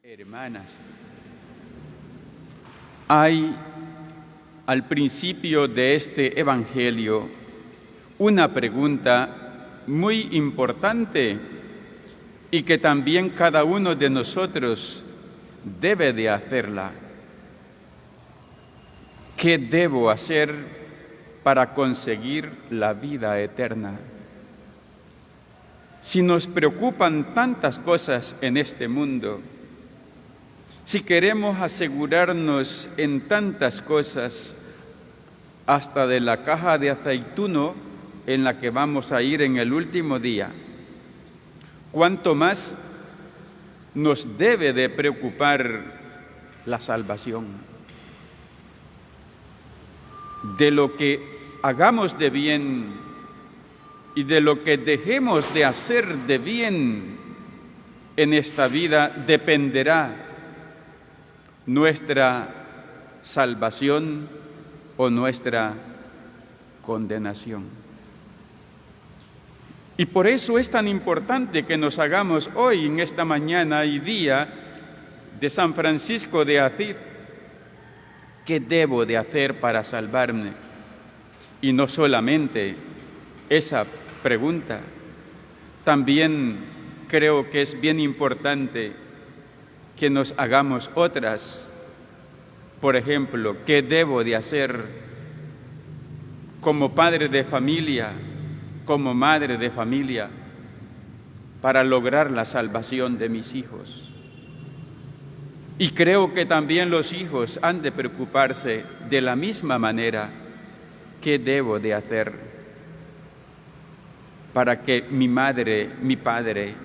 Hermanas, hay al principio de este Evangelio una pregunta muy importante y que también cada uno de nosotros debe de hacerla. ¿Qué debo hacer para conseguir la vida eterna? Si nos preocupan tantas cosas en este mundo, si queremos asegurarnos en tantas cosas, hasta de la caja de aceituno en la que vamos a ir en el último día, ¿cuánto más nos debe de preocupar la salvación? De lo que hagamos de bien y de lo que dejemos de hacer de bien en esta vida dependerá nuestra salvación o nuestra condenación. Y por eso es tan importante que nos hagamos hoy, en esta mañana y día de San Francisco de Asís, ¿qué debo de hacer para salvarme? Y no solamente esa pregunta, también creo que es bien importante que nos hagamos otras. Por ejemplo, ¿qué debo de hacer como padre de familia, como madre de familia, para lograr la salvación de mis hijos? Y creo que también los hijos han de preocuparse de la misma manera. ¿Qué debo de hacer para que mi madre, mi padre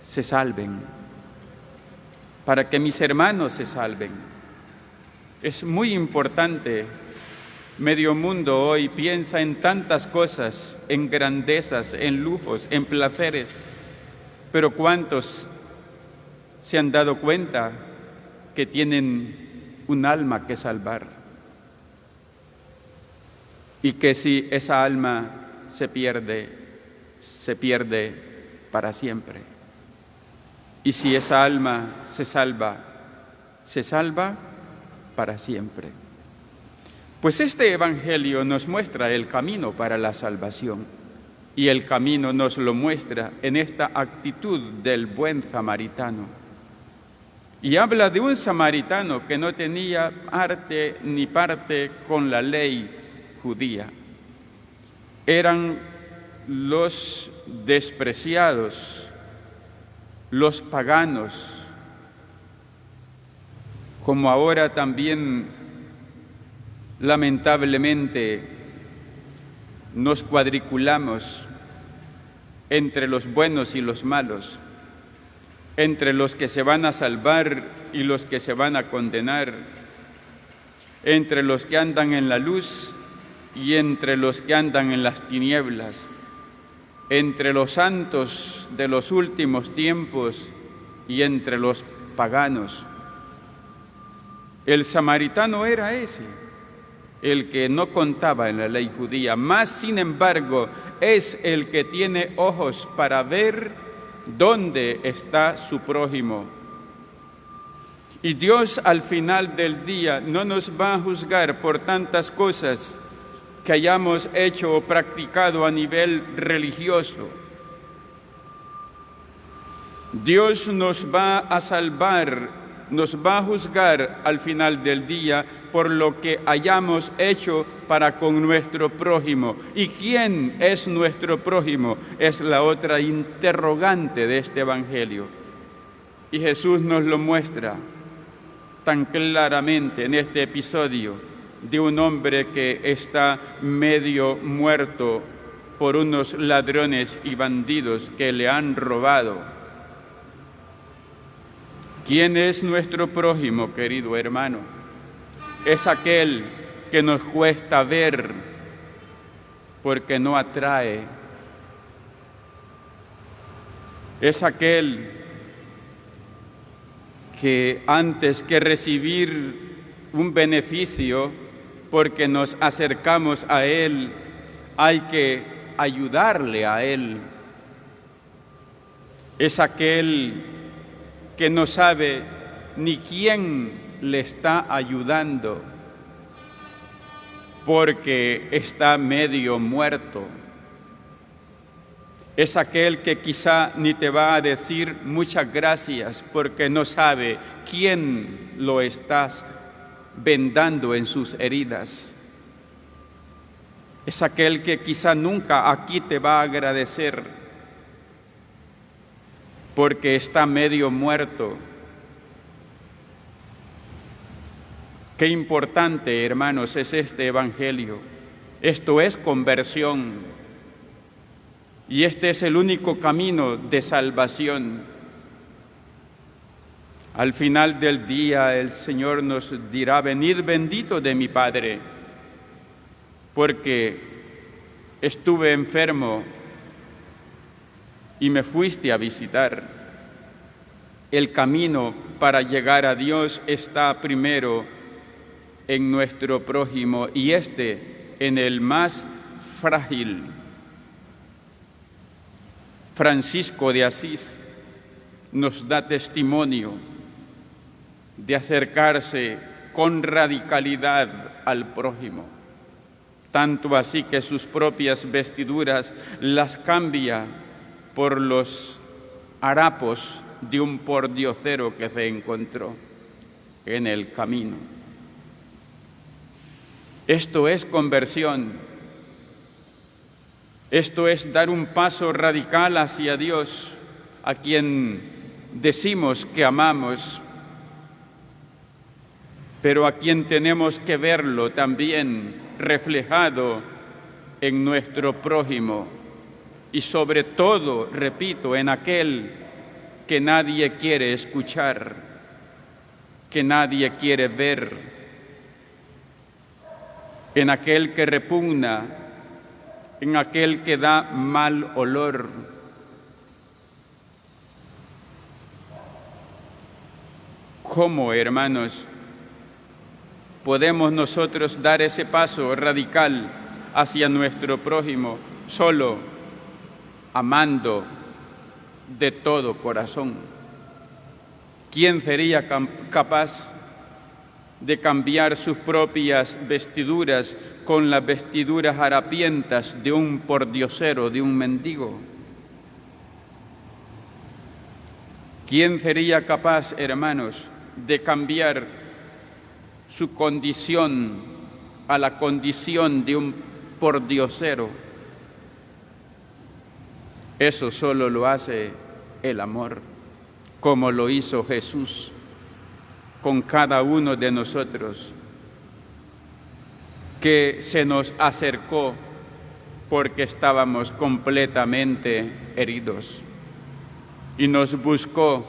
se salven? Para que mis hermanos se salven. Es muy importante. Medio mundo hoy piensa en tantas cosas, en grandezas, en lujos, en placeres, pero ¿cuántos se han dado cuenta que tienen un alma que salvar? Y que si esa alma se pierde para siempre. Y si esa alma se salva para siempre. Pues este Evangelio nos muestra el camino para la salvación. Y el camino nos lo muestra en esta actitud del buen samaritano. Y habla de un samaritano que no tenía arte ni parte con la ley judía. Eran los despreciados, los paganos, como ahora también lamentablemente nos cuadriculamos entre los buenos y los malos, entre los que se van a salvar y los que se van a condenar, entre los que andan en la luz y entre los que andan en las tinieblas, entre los santos de los últimos tiempos y entre los paganos. El samaritano era ese, el que no contaba en la ley judía, mas sin embargo es el que tiene ojos para ver dónde está su prójimo. Y Dios al final del día no nos va a juzgar por tantas cosas que hayamos hecho o practicado a nivel religioso. Dios nos va a salvar, nos va a juzgar al final del día por lo que hayamos hecho para con nuestro prójimo. ¿Y quién es nuestro prójimo? Es la otra interrogante de este Evangelio. Y Jesús nos lo muestra tan claramente en este episodio de un hombre que está medio muerto por unos ladrones y bandidos que le han robado. ¿Quién es nuestro prójimo, querido hermano? Es aquel que nos cuesta ver porque no atrae. Es aquel que antes que recibir un beneficio, porque nos acercamos a Él, hay que ayudarle a Él. Es aquel porque no sabe ni quién le está ayudando, porque está medio muerto. Es aquel que quizá ni te va a decir muchas gracias porque no sabe quién lo estás vendando en sus heridas. Es aquel que quizá nunca aquí te va a agradecer porque está medio muerto. Qué importante, hermanos, es este evangelio. Esto es conversión. Y este es el único camino de salvación. Al final del día el Señor nos dirá: venid bendito de mi Padre, porque estuve enfermo y me fuiste a visitar. El camino para llegar a Dios está primero en nuestro prójimo y en el más frágil. Francisco de Asís nos da testimonio de acercarse con radicalidad al prójimo, tanto así que sus propias vestiduras las cambia por los harapos de un pordiosero que se encontró en el camino. Esto es conversión. Esto es dar un paso radical hacia Dios, a quien decimos que amamos, pero a quien tenemos que verlo también reflejado en nuestro prójimo y sobre todo, repito, en aquel que nadie quiere escuchar, que nadie quiere ver, en aquel que repugna, en aquel que da mal olor. ¿Cómo, hermanos, podemos nosotros dar ese paso radical hacia nuestro prójimo? Solo amando de todo corazón. ¿Quién sería capaz de cambiar sus propias vestiduras con las vestiduras harapientas de un pordiosero, de un mendigo? ¿Quién sería capaz, hermanos, de cambiar su condición a la condición de un pordiosero? Eso solo lo hace el amor, como lo hizo Jesús con cada uno de nosotros, que se nos acercó porque estábamos completamente heridos y nos buscó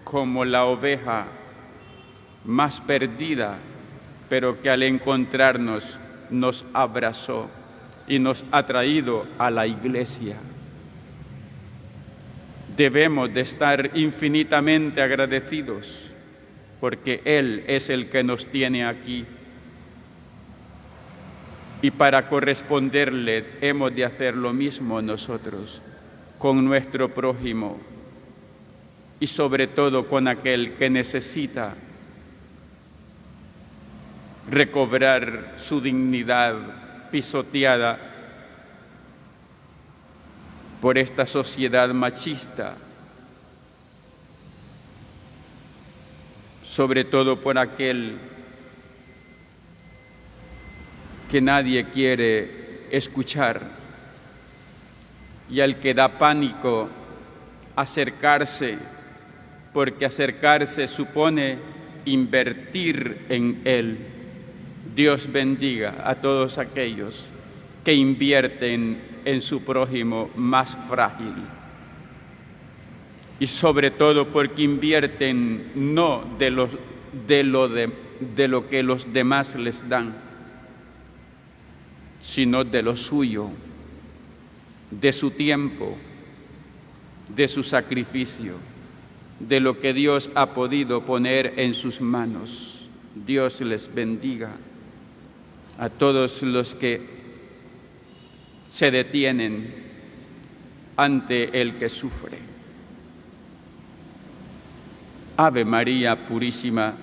como la oveja más perdida, pero que al encontrarnos nos abrazó y nos ha traído a la iglesia. Debemos de estar infinitamente agradecidos porque Él es el que nos tiene aquí. Y para corresponderle hemos de hacer lo mismo nosotros con nuestro prójimo y sobre todo con aquel que necesita recobrar su dignidad pisoteada por esta sociedad machista, sobre todo por aquel que nadie quiere escuchar y al que da pánico acercarse, porque acercarse supone invertir en él. Dios bendiga a todos aquellos que invierten en su prójimo más frágil y sobre todo porque invierten no de lo que los demás les dan, sino de lo suyo, de su tiempo, de su sacrificio, de lo que Dios ha podido poner en sus manos. Dios les bendiga a todos los que se detienen ante el que sufre. Ave María Purísima,